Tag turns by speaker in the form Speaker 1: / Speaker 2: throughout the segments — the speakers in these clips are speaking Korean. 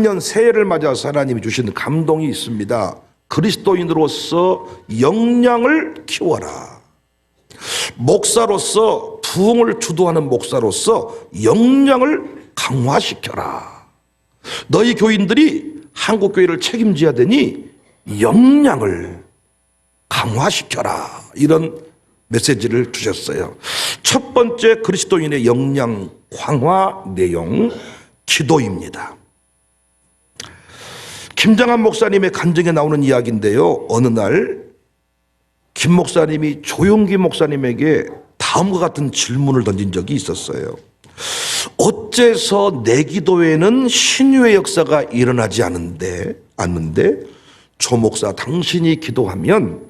Speaker 1: 신년 새해를 맞아서 하나님이 주신 감동이 있습니다. 그리스도인으로서 역량을 키워라. 목사로서, 부흥을 주도하는 목사로서 역량을 강화시켜라. 너희 교인들이 한국교회를 책임져야 되니 역량을 강화시켜라. 이런 메시지를 주셨어요. 첫 번째 그리스도인의 역량 강화 내용, 기도입니다. 김장한 목사님의 간증에 나오는 이야기인데요. 어느 날 김 목사님이 조용기 목사님에게 다음과 같은 질문을 던진 적이 있었어요. 어째서 내 기도에는 신유의 역사가 일어나지 않는데 조 목사 당신이 기도하면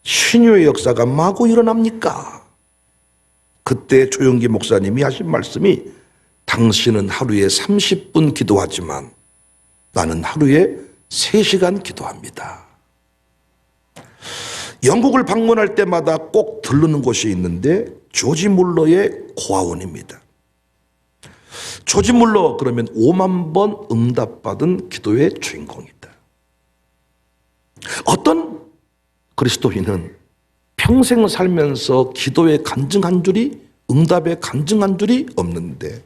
Speaker 1: 신유의 역사가 마구 일어납니까? 그때 조용기 목사님이 하신 말씀이 당신은 하루에 30분 기도하지만 나는 하루에 3시간 기도합니다. 영국을 방문할 때마다 꼭 들르는 곳이 있는데 조지 물러의 고아원입니다. 조지 물러 그러면 5만 번 응답받은 기도의 주인공이다. 어떤 그리스도인은 평생 살면서 기도에 간증한 줄이, 응답에 간증한 줄이 없는데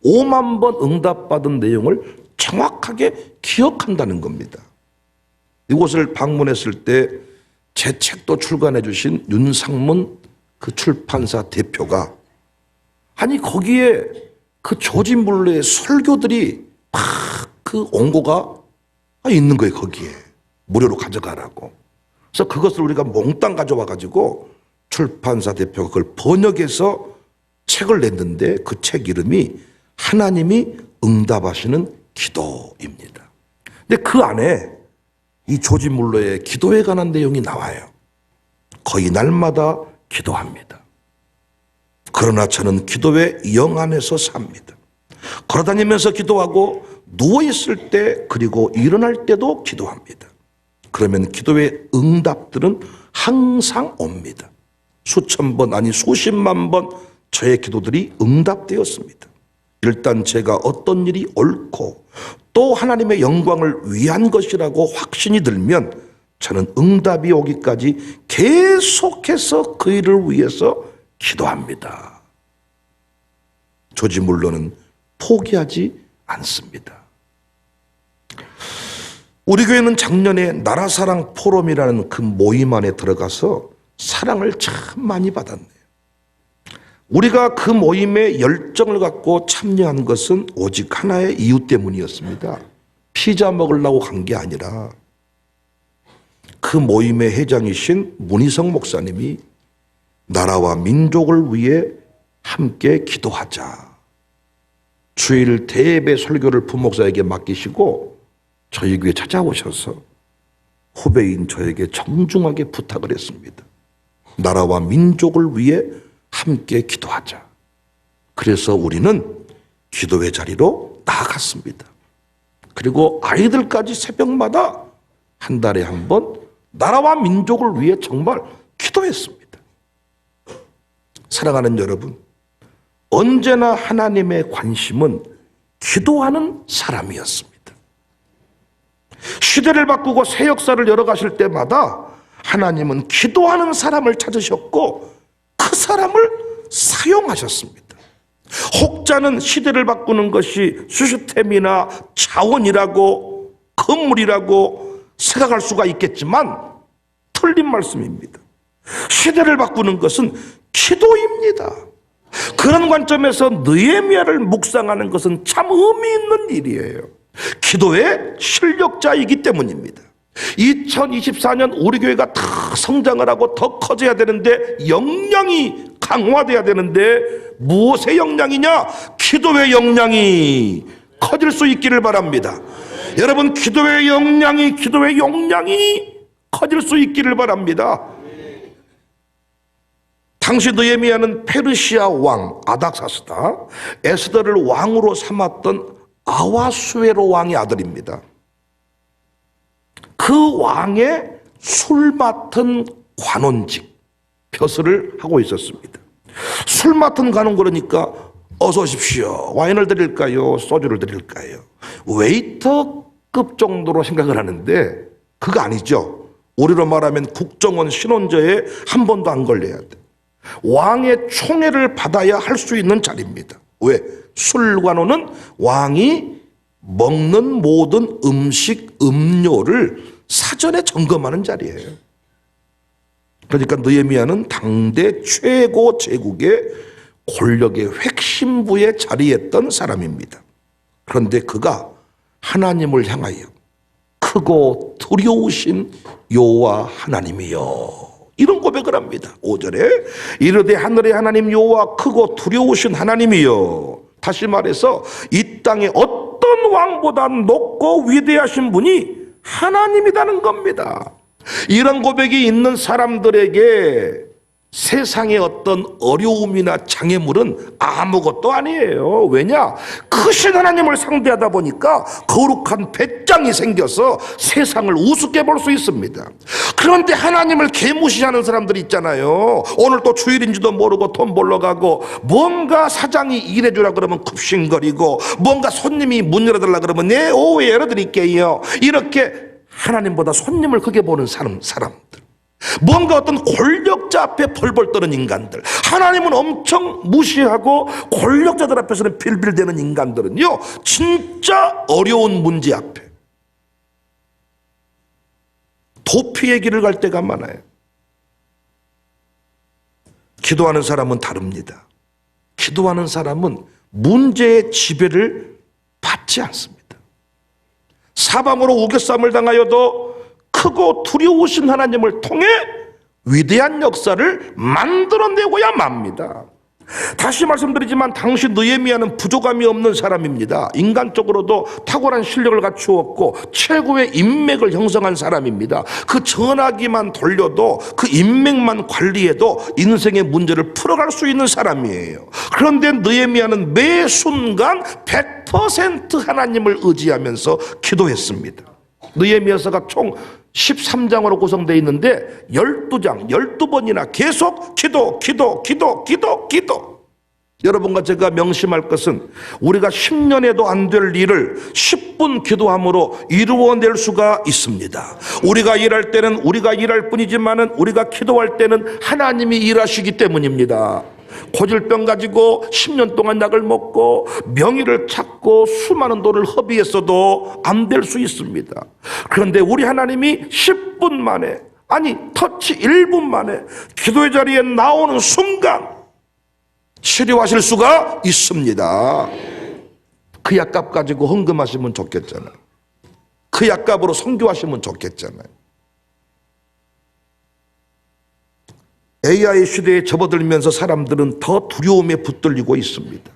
Speaker 1: 5만 번 응답받은 내용을 정확하게 기억한다는 겁니다. 이곳을 방문했을 때 제 책도 출간해 주신 윤상문 그 출판사 대표가 아니 거기에 그 조지 물러의 설교들이 막 그 원고가 있는 거예요. 거기에 무료로 가져가라고. 그래서 그것을 우리가 몽땅 가져와 가지고 출판사 대표가 그걸 번역해서 책을 냈는데 그 책 이름이 하나님이 응답하시는 기도입니다. 근데 그 안에 이 조지 물러의 기도에 관한 내용이 나와요. 거의 날마다 기도합니다. 그러나 저는 기도의 영 안에서 삽니다. 걸어다니면서 기도하고 누워있을 때 그리고 일어날 때도 기도합니다. 그러면 기도의 응답들은 항상 옵니다. 수천 번 아니 수십만 번 저의 기도들이 응답되었습니다. 일단 제가 어떤 일이 옳고 또 하나님의 영광을 위한 것이라고 확신이 들면 저는 응답이 오기까지 계속해서 그 일을 위해서 기도합니다. 조지 물러는 포기하지 않습니다. 우리 교회는 작년에 나라사랑 포럼이라는 그 모임 안에 들어가서 사랑을 참 많이 받았네요. 우리가 그 모임에 열정을 갖고 참여한 것은 오직 하나의 이유 때문이었습니다. 피자 먹으려고 간 게 아니라 그 모임의 회장이신 문희성 목사님이 나라와 민족을 위해 함께 기도하자. 주일 대예배 설교를 부목사에게 맡기시고 저희 교회에 찾아오셔서 후배인 저에게 정중하게 부탁을 했습니다. 나라와 민족을 위해 함께 기도하자. 그래서 우리는 기도의 자리로 나아갔습니다. 그리고 아이들까지 새벽마다 한 달에 한 번 나라와 민족을 위해 정말 기도했습니다. 사랑하는 여러분, 언제나 하나님의 관심은 기도하는 사람이었습니다. 시대를 바꾸고 새 역사를 열어가실 때마다 하나님은 기도하는 사람을 찾으셨고 그 사람을 사용하셨습니다. 혹자는 시대를 바꾸는 것이 시스템이나 자원이라고 건물이라고 생각할 수가 있겠지만 틀린 말씀입니다. 시대를 바꾸는 것은 기도입니다. 그런 관점에서 느헤미야를 묵상하는 것은 참 의미 있는 일이에요. 기도의 실력자이기 때문입니다. 2024년 우리 교회가 더 성장을 하고 더 커져야 되는데 역량이 강화돼야 되는데 무엇의 역량이냐? 기도의 역량이 커질 수 있기를 바랍니다. 여러분, 기도의 역량이 커질 수 있기를 바랍니다. 당시 느헤미야는 페르시아 왕 아닥사스다 에스더를 왕으로 삼았던 아하수에로 왕의 아들입니다. 그 왕의 술 맡은 관원직 벼슬을 하고 있었습니다. 술 맡은 관원 그러니까 어서 오십시오. 와인을 드릴까요? 소주를 드릴까요? 웨이터급 정도로 생각을 하는데 그거 아니죠. 우리로 말하면 국정원 신원조에 한 번도 안 걸려야 돼. 왕의 총애를 받아야 할 수 있는 자리입니다. 왜? 술관원은 왕이 먹는 모든 음식, 음료를 사전에 점검하는 자리예요. 그러니까 느헤미야는 당대 최고 제국의 권력의 핵심부에 자리했던 사람입니다. 그런데 그가 하나님을 향하여 크고 두려우신 여호와 하나님이여, 이런 고백을 합니다. 5절에 이르되 하늘의 하나님 여호와 크고 두려우신 하나님이여. 다시 말해서 이 땅에 어떤 왕보다 높고 위대하신 분이 하나님이라는 겁니다. 이런 고백이 있는 사람들에게 세상의 어떤 어려움이나 장애물은 아무것도 아니에요. 왜냐? 크신 하나님을 상대하다 보니까 거룩한 배짱이 생겨서 세상을 우습게 볼 수 있습니다. 그런데 하나님을 개무시하는 사람들이 있잖아요. 오늘 또 주일인지도 모르고 돈 벌러 가고, 뭔가 사장이 일해주라 그러면 kup싱거리고, 뭔가 손님이 문 열어달라 그러면 네, 오후에 열어드릴게요. 이렇게 하나님보다 손님을 크게 보는 사람들, 뭔가 어떤 권력자 앞에 벌벌 떠는 인간들, 하나님은 엄청 무시하고 권력자들 앞에서는 빌빌대는 인간들은요, 진짜 어려운 문제 앞에 도피의 길을 갈 때가 많아요. 기도하는 사람은 다릅니다. 기도하는 사람은 문제의 지배를 받지 않습니다. 사방으로 우겨쌈을 당하여도 크고 두려우신 하나님을 통해 위대한 역사를 만들어내고야 맙니다. 다시 말씀드리지만 당시 느헤미야는 부족함이 없는 사람입니다. 인간적으로도 탁월한 실력을 갖추었고 최고의 인맥을 형성한 사람입니다. 그 전화기만 돌려도, 그 인맥만 관리해도 인생의 문제를 풀어갈 수 있는 사람이에요. 그런데 느헤미야는 매 순간 100% 하나님을 의지하면서 기도했습니다. 느헤미야서가 총 13장으로 구성되어 있는데 12장, 12번이나 계속 기도. 여러분과 제가 명심할 것은 우리가 10년에도 안 될 일을 10분 기도함으로 이루어낼 수가 있습니다. 우리가 일할 때는 우리가 일할 뿐이지만은 우리가 기도할 때는 하나님이 일하시기 때문입니다. 고질병 가지고 10년 동안 약을 먹고 명의를 찾고 수많은 돈을 허비했어도 안 될 수 있습니다. 그런데 우리 하나님이 10분 만에, 아니 터치 1분 만에 기도의 자리에 나오는 순간 치료하실 수가 있습니다. 그 약값 가지고 헌금하시면 좋겠잖아요. 그 약값으로 선교하시면 좋겠잖아요. AI 시대에 접어들면서 사람들은 더 두려움에 붙들리고 있습니다.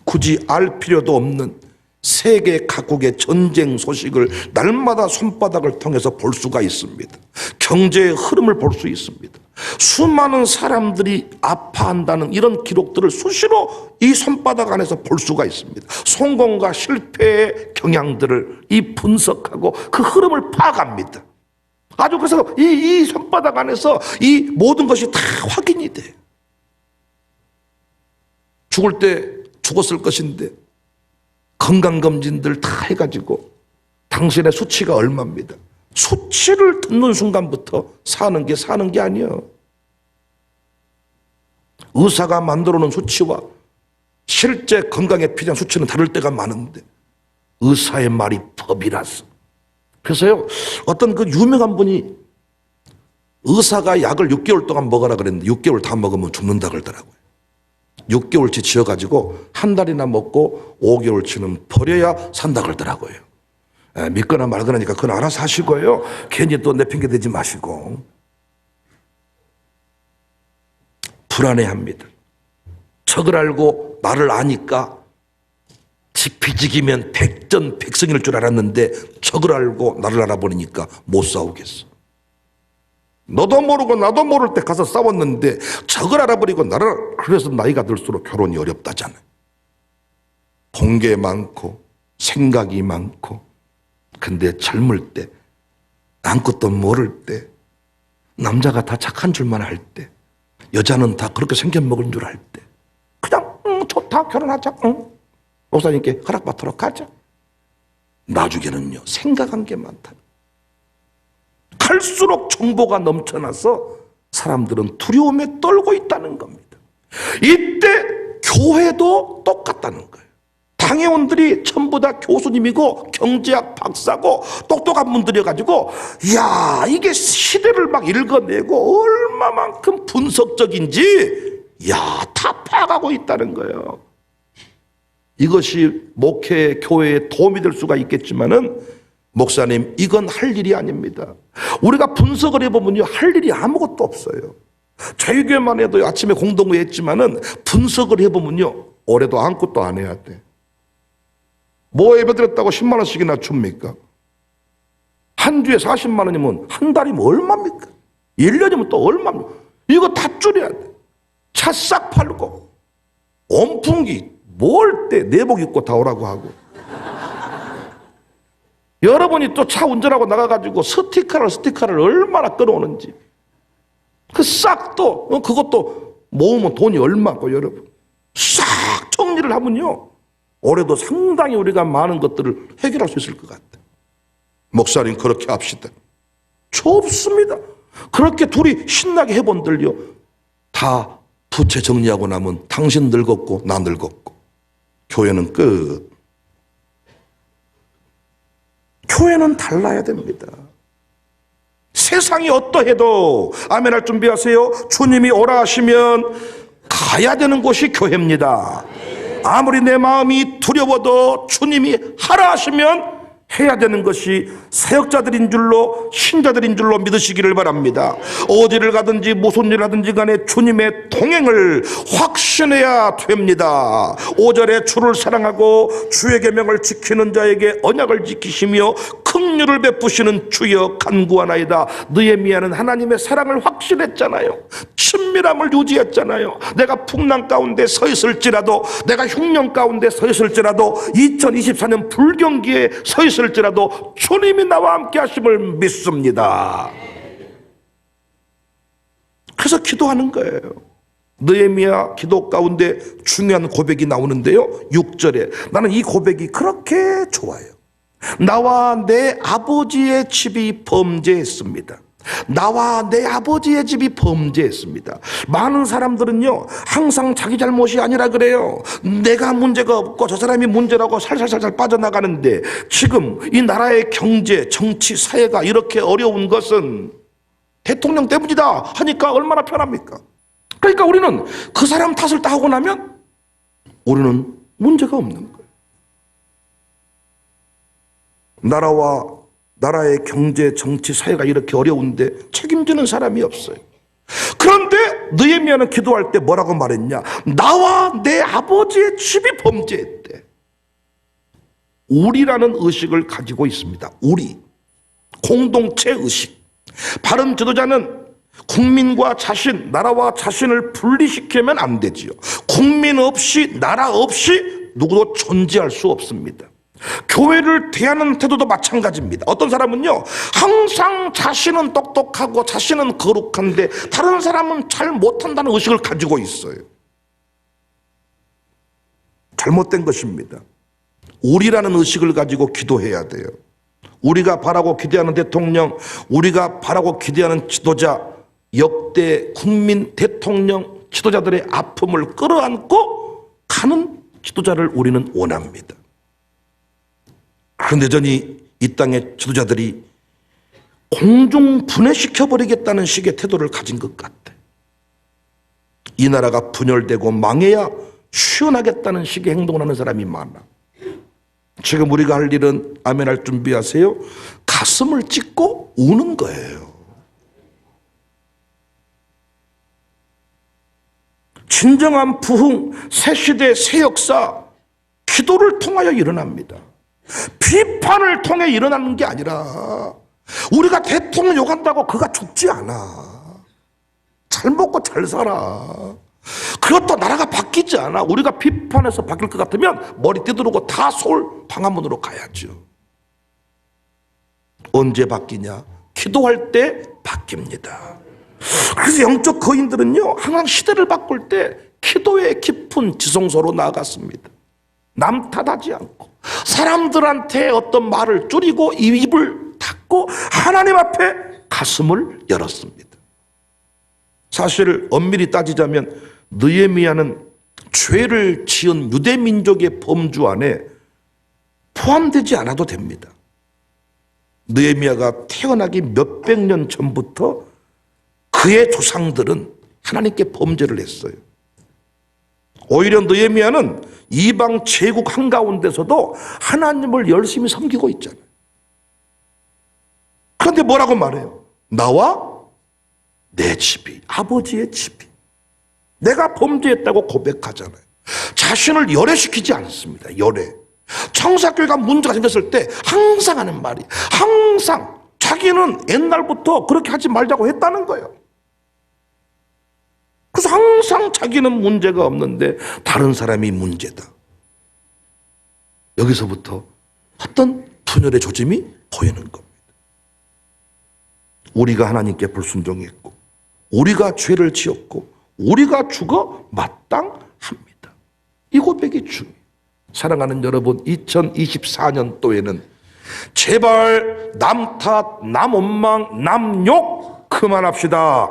Speaker 1: 굳이 알 필요도 없는 세계 각국의 전쟁 소식을 날마다 손바닥을 통해서 볼 수가 있습니다. 경제의 흐름을 볼 수 있습니다. 수많은 사람들이 아파한다는 이런 기록들을 수시로 이 손바닥 안에서 볼 수가 있습니다. 성공과 실패의 경향들을 분석하고 그 흐름을 파악합니다. 아주 그래서 이 손바닥 안에서 이 모든 것이 다 확인이 돼. 죽을 때 죽었을 것인데 건강검진들 다 해가지고 당신의 수치가 얼마입니다. 수치를 듣는 순간부터 사는 게 아니에요. 의사가 만들어 놓은 수치와 실제 건강에 필요한 수치는 다를 때가 많은데 의사의 말이 법이라서. 그래서요, 어떤 그 유명한 분이 의사가 약을 6개월 동안 먹으라 그랬는데 6개월 다 먹으면 죽는다 그러더라고요. 6개월치 지어가지고 한 달이나 먹고 5개월치는 버려야 산다 그러더라고요. 믿거나 말거나니까 그건 알아서 하시고요. 괜히 또 내팽개 대지 마시고. 불안해합니다. 적을 알고 나를 아니까 지피지기면 백전백승일 줄 알았는데 적을 알고 나를 알아보니까 못 싸우겠어. 너도 모르고 나도 모를 때 가서 싸웠는데 적을 알아버리고 나를, 그래서 나이가 들수록 결혼이 어렵다잖아요. 공개 많고 생각이 많고, 근데 젊을 때 아무것도 모를 때 남자가 다 착한 줄만 알 때, 여자는 다 그렇게 생겨먹은 줄 알 때 그냥 좋다 다 결혼하자. 응? 목사님께 허락받도록 하자. 나중에는요, 생각한 게 많다. 갈수록 정보가 넘쳐나서 사람들은 두려움에 떨고 있다는 겁니다. 이때 교회도 똑같다는 거예요. 당회원들이 전부 다 교수님이고 경제학 박사고 똑똑한 분들이어가지고 야, 이게 시대를 막 읽어내고 얼마만큼 분석적인지 다 파악하고 있다는 거예요. 이것이 목회, 교회에 도움이 될 수가 있겠지만은 목사님, 이건 할 일이 아닙니다. 우리가 분석을 해보면요, 할 일이 아무것도 없어요. 저희 교회만 해도 아침에 공동회 했지만은 분석을 해보면요, 올해도 아무것도 안 해야 돼. 뭐 예배 드렸다고 10만 원씩이나 줍니까? 한 주에 40만 원이면 한 달이면 얼마입니까? 1년이면 또 얼마입니까? 이거 다 줄여야 돼. 차 싹 팔고 온풍기 뭘 때 내복 입고 다 오라고 하고 여러분이 또 차 운전하고 나가가지고 스티커를 얼마나 끌어오는지 그 싹 또 그것도 모으면 돈이 얼마고 여러분 싹 정리를 하면요 올해도 상당히 우리가 많은 것들을 해결할 수 있을 것 같아요. 목사님 그렇게 합시다. 좋습니다. 그렇게 둘이 신나게 해본들요 다 부채 정리하고 나면 당신 늙었고 나 늙었고 교회는 끝. 교회는 달라야 됩니다. 세상이 어떠해도 아멘할 준비하세요. 주님이 오라 하시면 가야 되는 곳이 교회입니다. 아무리 내 마음이 두려워도 주님이 하라 하시면 해야 되는 것이 사역자들인 줄로 신자들인 줄로 믿으시기를 바랍니다. 어디를 가든지 무슨 일 하든지 간에 주님의 동행을 확신해야 됩니다. 5절에 주를 사랑하고 주의 계명을 지키는 자에게 언약을 지키시며 긍휼을 베푸시는 주여 간구하나이다. 느헤미야는 하나님의 사랑을 확신했잖아요. 친밀함을 유지했잖아요. 내가 풍랑 가운데 서 있을지라도 내가 흉년 가운데 서 있을지라도 2024년 불경기에 서 있을지라도 주님이 나와 함께 하심을 믿습니다. 그래서 기도하는 거예요. 느헤미야 기도 가운데 중요한 고백이 나오는데요 6절에 나는 이 고백이 그렇게 좋아요. 나와 내 아버지의 집이 범죄했습니다. 나와 내 아버지의 집이 범죄했습니다. 많은 사람들은요 항상 자기 잘못이 아니라 그래요. 내가 문제가 없고 저 사람이 문제라고 살살살살 빠져나가는데 지금 이 나라의 경제, 정치, 사회가 이렇게 어려운 것은 대통령 때문이다 하니까 얼마나 편합니까? 그러니까 우리는 그 사람 탓을 다 하고 나면 우리는 문제가 없는 거예요. 나라의 경제, 정치, 사회가 이렇게 어려운데 책임지는 사람이 없어요. 그런데 느헤미야는 기도할 때 뭐라고 말했냐? 나와 내 아버지의 집이 범죄했대. 우리라는 의식을 가지고 있습니다. 우리. 공동체 의식. 바른 지도자는 국민과 자신, 나라와 자신을 분리시키면 안 되지요. 국민 없이, 나라 없이 누구도 존재할 수 없습니다. 교회를 대하는 태도도 마찬가지입니다. 어떤 사람은요 항상 자신은 똑똑하고 자신은 거룩한데 다른 사람은 잘 못한다는 의식을 가지고 있어요. 잘못된 것입니다. 우리라는 의식을 가지고 기도해야 돼요. 우리가 바라고 기대하는 대통령, 우리가 바라고 기대하는 지도자, 역대 국민 대통령 지도자들의 아픔을 끌어안고 가는 지도자를 우리는 원합니다. 그런데 여전히 이 땅의 지도자들이 공중 분해시켜버리겠다는 식의 태도를 가진 것 같아. 이 나라가 분열되고 망해야 시원하겠다는 식의 행동을 하는 사람이 많아. 지금 우리가 할 일은 아멘할 준비하세요. 가슴을 찢고 우는 거예요. 진정한 부흥, 새 시대, 새 역사, 기도를 통하여 일어납니다. 비판을 통해 일어나는 게 아니라 우리가 대통령 욕한다고 그가 죽지 않아. 잘 먹고 잘 살아. 그것도 나라가 바뀌지 않아. 우리가 비판해서 바뀔 것 같으면 머리 띠두르고 다 서울 광화문으로 가야죠. 언제 바뀌냐? 기도할 때 바뀝니다. 그래서 영적 거인들은요 항상 시대를 바꿀 때 기도의 깊은 지성소로 나아갔습니다. 남 탓하지 않고 사람들한테 어떤 말을 줄이고 입을 닫고 하나님 앞에 가슴을 열었습니다. 사실 엄밀히 따지자면 느헤미야는 죄를 지은 유대 민족의 범주 안에 포함되지 않아도 됩니다. 느헤미야가 태어나기 몇백 년 전부터 그의 조상들은 하나님께 범죄를 했어요. 오히려 느헤미야는 이방 제국 한가운데서도 하나님을 열심히 섬기고 있잖아요. 그런데 뭐라고 말해요? 나와 내 집이, 아버지의 집이, 내가 범죄했다고 고백하잖아요. 자신을 열애시키지 않습니다. 열애. 청사교회가 문제가 생겼을 때 항상 하는 말이, 항상 자기는 옛날부터 그렇게 하지 말자고 했다는 거예요. 그래서 항상 자기는 문제가 없는데 다른 사람이 문제다. 여기서부터 어떤 분열의 조짐이 보이는 겁니다. 우리가 하나님께 불순종했고, 우리가 죄를 지었고, 우리가 죽어 마땅합니다. 이 고백이 중요해요. 사랑하는 여러분, 2024년도에는 제발 남 탓, 남 원망, 남 욕 그만합시다.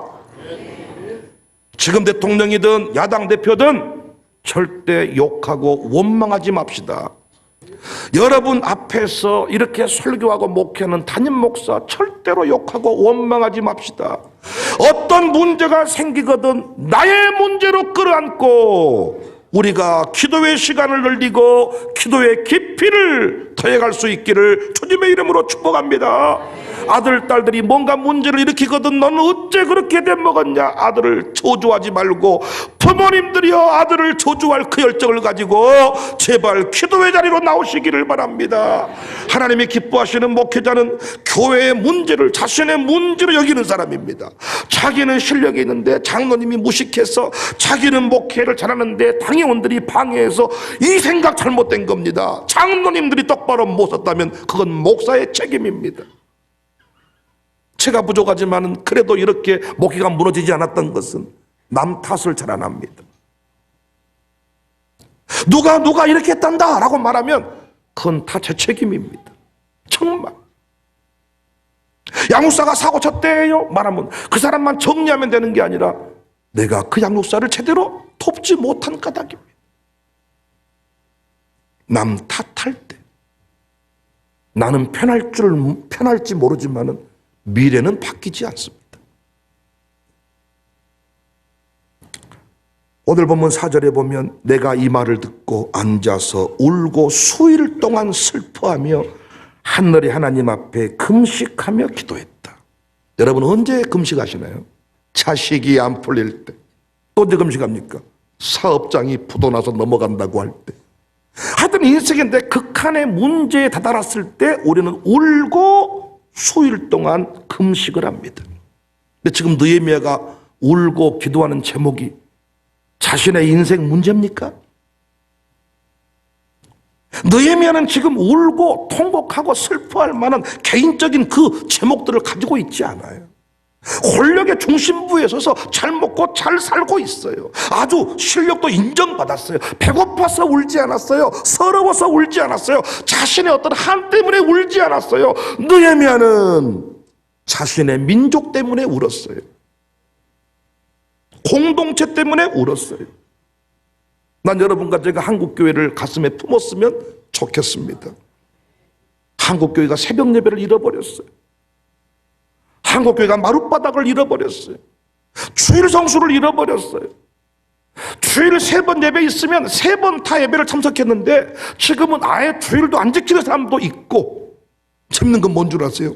Speaker 1: 지금 대통령이든 야당 대표든 절대 욕하고 원망하지 맙시다. 여러분 앞에서 이렇게 설교하고 목회하는 담임 목사 절대로 욕하고 원망하지 맙시다. 어떤 문제가 생기거든 나의 문제로 끌어안고 우리가 기도의 시간을 늘리고 기도의 깊이를 더해갈 수 있기를 주님의 이름으로 축복합니다. 아들, 딸들이 뭔가 문제를 일으키거든 너는 어째 그렇게 돼 먹었냐. 아들을 저주하지 말고 부모님들이여 아들을 저주할 그 열정을 가지고 제발 기도의 자리로 나오시기를 바랍니다. 하나님이 기뻐하시는 목회자는 교회의 문제를 자신의 문제로 여기는 사람입니다. 자기는 실력이 있는데 장로님이 무식해서 자기는 목회를 잘하는데 당회원들이 방해해서 이 생각 잘못된 겁니다. 장로님들이 똑바로 못 썼다면 그건 목사의 책임입니다. 제가 부족하지만 그래도 이렇게 목회가 무너지지 않았던 것은 남 탓을 잘 안 합니다. 누가 이렇게 했단다 라고 말하면 그건 다 제 책임입니다. 정말. 양육사가 사고 쳤대요 말하면 그 사람만 정리하면 되는 게 아니라 내가 그 양육사를 제대로 돕지 못한 까닭입니다. 남 탓할 때 나는 편할지 모르지만은 미래는 바뀌지 않습니다. 오늘 본문 4절에 보면 내가 이 말을 듣고 앉아서 울고 수일 동안 슬퍼하며 하늘의 하나님 앞에 금식하며 기도했다. 여러분 언제 금식하시나요? 자식이 안 풀릴 때. 또 언제 금식합니까? 사업장이 부도나서 넘어간다고 할 때. 하여튼 인생인데 극한의 문제에 다다랐을 때 우리는 울고 수일 동안 금식을 합니다. 근데 지금 느헤미야가 울고 기도하는 제목이 자신의 인생 문제입니까? 느헤미야는 지금 울고 통곡하고 슬퍼할 만한 개인적인 그 제목들을 가지고 있지 않아요. 권력의 중심부에 서서 잘 먹고 잘 살고 있어요. 아주 실력도 인정받았어요. 배고파서 울지 않았어요. 서러워서 울지 않았어요. 자신의 어떤 한 때문에 울지 않았어요. 느헤미야는 자신의 민족 때문에 울었어요. 공동체 때문에 울었어요. 난 여러분과 제가 한국교회를 가슴에 품었으면 좋겠습니다. 한국교회가 새벽 예배를 잃어버렸어요. 한국교회가 마룻바닥을 잃어버렸어요. 주일 성수를 잃어버렸어요. 주일 3번 예배 있으면 3번 다 예배를 참석했는데 지금은 아예 주일도 안 지키는 사람도 있고 재밌는 건 뭔 줄 아세요?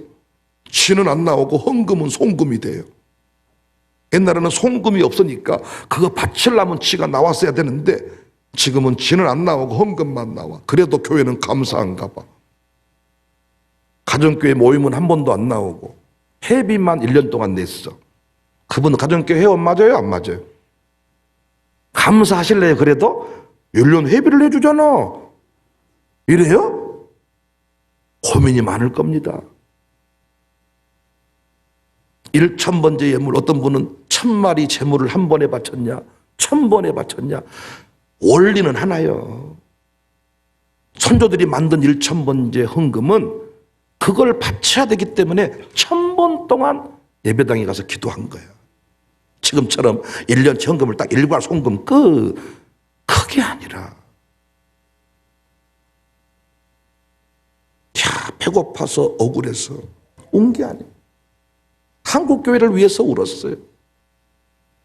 Speaker 1: 지는 안 나오고 헌금은 송금이 돼요. 옛날에는 송금이 없으니까 그거 바치려면 지가 나왔어야 되는데 지금은 지는 안 나오고 헌금만 나와. 그래도 교회는 감사한가 봐. 가정교회 모임은 한 번도 안 나오고 회비만 1년 동안 냈어. 그분은 가정교회 회원 맞아요? 안 맞아요? 감사하실래요? 그래도 1년 회비를 내주잖아. 이래요? 고민이 많을 겁니다. 1000번째 예물, 어떤 분은 1000마리 제물을 한 번에 바쳤냐, 1000번에 바쳤냐? 원리는 하나요. 선조들이 만든 1000번제 헌금은 그걸 바쳐야 되기 때문에 1000번 동안 예배당에 가서 기도한 거야. 지금처럼 1년치 헌금을 딱 일괄 송금 그게 아니라, 배고파서 억울해서 운 게 아니에요. 한국교회를 위해서 울었어요.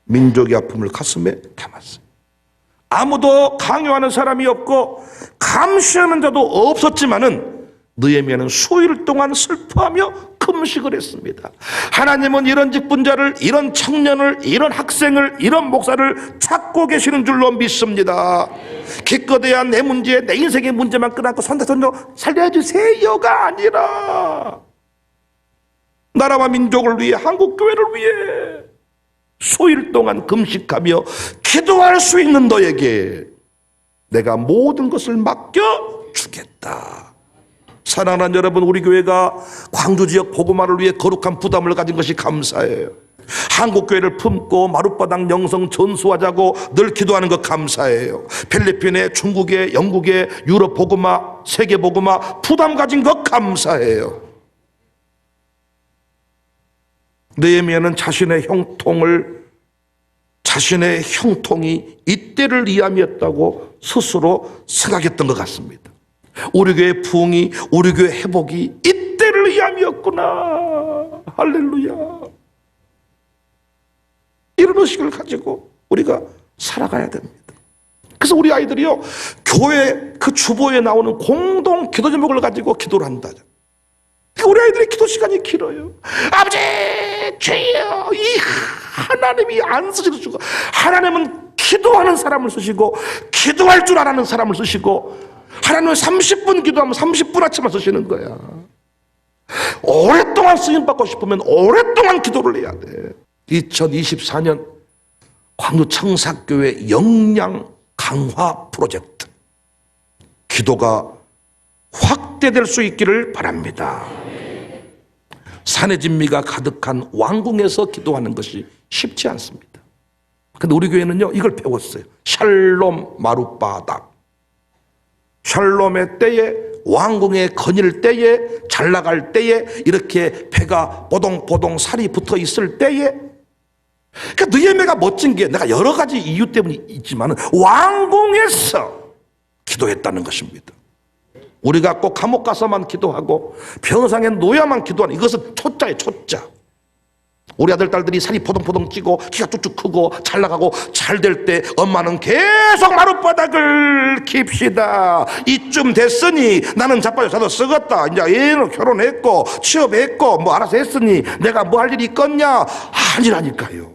Speaker 1: 민족의 아픔을 가슴에 담았어요. 아무도 강요하는 사람이 없고 감시하는 자도 없었지만은 느헤미야는 수일 동안 슬퍼하며 금식을 했습니다. 하나님은 이런 직분자를, 이런 청년을, 이런 학생을, 이런 목사를 찾고 계시는 줄로 믿습니다. 기껏해야 내 문제, 내 인생의 문제만 끄안고 손자손녀 살려주세요가 아니라 나라와 민족을 위해, 한국교회를 위해 수일 동안 금식하며 기도할 수 있는 너에게 내가 모든 것을 맡겨주겠다. 사랑하는 여러분, 우리 교회가 광주 지역 복음화를 위해 거룩한 부담을 가진 것이 감사해요. 한국교회를 품고 마룻바닥 영성 전수하자고 늘 기도하는 것 감사해요. 필리핀에, 중국에, 영국에, 유럽 복음화, 세계 복음화 부담 가진 것 감사해요. 느헤미야는 자신의 형통이 이때를 위함이었다고 스스로 생각했던 것 같습니다. 우리 교회 부흥이, 우리 교회 회복이 이때를 위함이었구나. 할렐루야. 이런 의식을 가지고 우리가 살아가야 됩니다. 그래서 우리 아이들이요, 교회 그 주보에 나오는 공동 기도 제목을 가지고 기도를 한다. 우리 아이들의 기도 시간이 길어요. 아버지, 주여, 이 하나님이 안 쓰시고, 하나님은 기도하는 사람을 쓰시고, 기도할 줄 아는 사람을 쓰시고, 하나님은 30분 기도하면 30분 아침만 쓰시는 거야. 오랫동안 쓰임받고 싶으면 오랫동안 기도를 해야 돼. 2024년 광주 청사교회 역량 강화 프로젝트, 기도가 확대될 수 있기를 바랍니다. 산의 진미가 가득한 왕궁에서 기도하는 것이 쉽지 않습니다. 근데 우리 교회는요, 이걸 배웠어요. 샬롬 마룻바닥. 샬롬의 때에, 왕궁에 거닐 때에, 잘 나갈 때에, 이렇게 배가 보동보동 살이 붙어 있을 때에, 그러니까 느헤미야가 멋진 게, 내가 여러 가지 이유 때문에 있지만 왕궁에서 기도했다는 것입니다. 우리가 꼭 감옥 가서만 기도하고 병상에 놓여야만 기도하는, 이것은 초짜예요, 초짜. 우리 아들, 딸들이 살이 포동포동 찌고 키가 쭉쭉 크고 잘 나가고 잘 될 때 엄마는 계속 마룻바닥을 킵시다. 이쯤 됐으니 나는 자빠져서 쓰겄다. 이제 얘는 결혼했고 취업했고 뭐 알아서 했으니 내가 뭐 할 일이 있겠냐. 아니라니까요.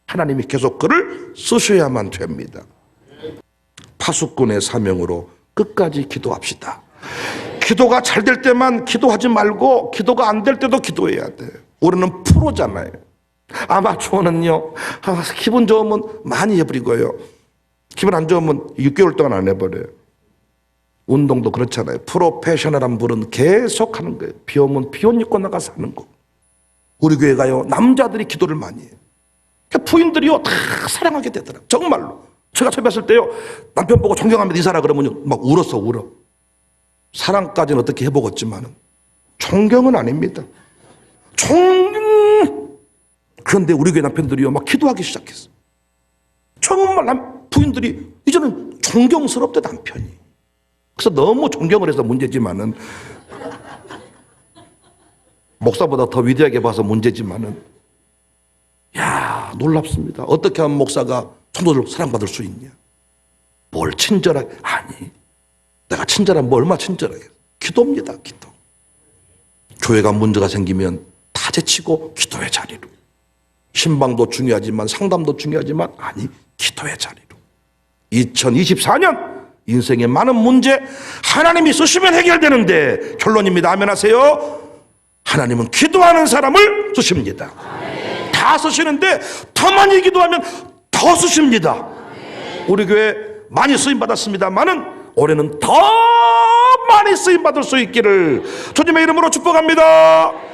Speaker 1: 하나님이 계속 그를 쓰셔야만 됩니다. 파수꾼의 사명으로 끝까지 기도합시다. 기도가 잘 될 때만 기도하지 말고 기도가 안 될 때도 기도해야 돼. 우리는 프로잖아요. 아마추어는요, 기분 좋으면 많이 해버리고요, 기분 안 좋으면 6개월 동안 안 해버려요. 운동도 그렇잖아요. 프로페셔널한 분은 계속 하는 거예요. 비 오면 비 옷 입고 나가서 하는 거. 우리 교회가요, 남자들이 기도를 많이 해요. 그러니까 부인들이요, 다 사랑하게 되더라고요. 정말로. 제가 처음 뵀을 때요, 남편 보고 존경합니다 인사라 그러면요, 막 울어. 사랑까지는 어떻게 해보겠지만은 존경은 아닙니다. 그런데 우리 교회 남편들이요, 막 기도하기 시작했어. 정말 부인들이 이제는 존경스럽대, 남편이. 그래서 너무 존경을 해서 문제지만은, 목사보다 더 위대하게 봐서 문제지만은, 야, 놀랍습니다. 어떻게 하면 목사가 성도들 사랑받을 수 있냐? 뭘 친절하게, 아니, 내가 친절하면 뭐 얼마나 친절하게, 기도입니다, 기도. 교회가 문제가 생기면 다 제치고 기도의 자리로. 신방도 중요하지만 상담도 중요하지만, 아니, 기도의 자리로. 2024년 인생의 많은 문제 하나님이 쓰시면 해결되는데, 결론입니다. 아멘 하세요. 하나님은 기도하는 사람을 쓰십니다. 다 쓰시는데 더 많이 기도하면 더 쓰십니다. 우리 교회 많이 쓰임 받았습니다만은 올해는 더 많이 쓰임 받을 수 있기를 주님의 이름으로 축복합니다.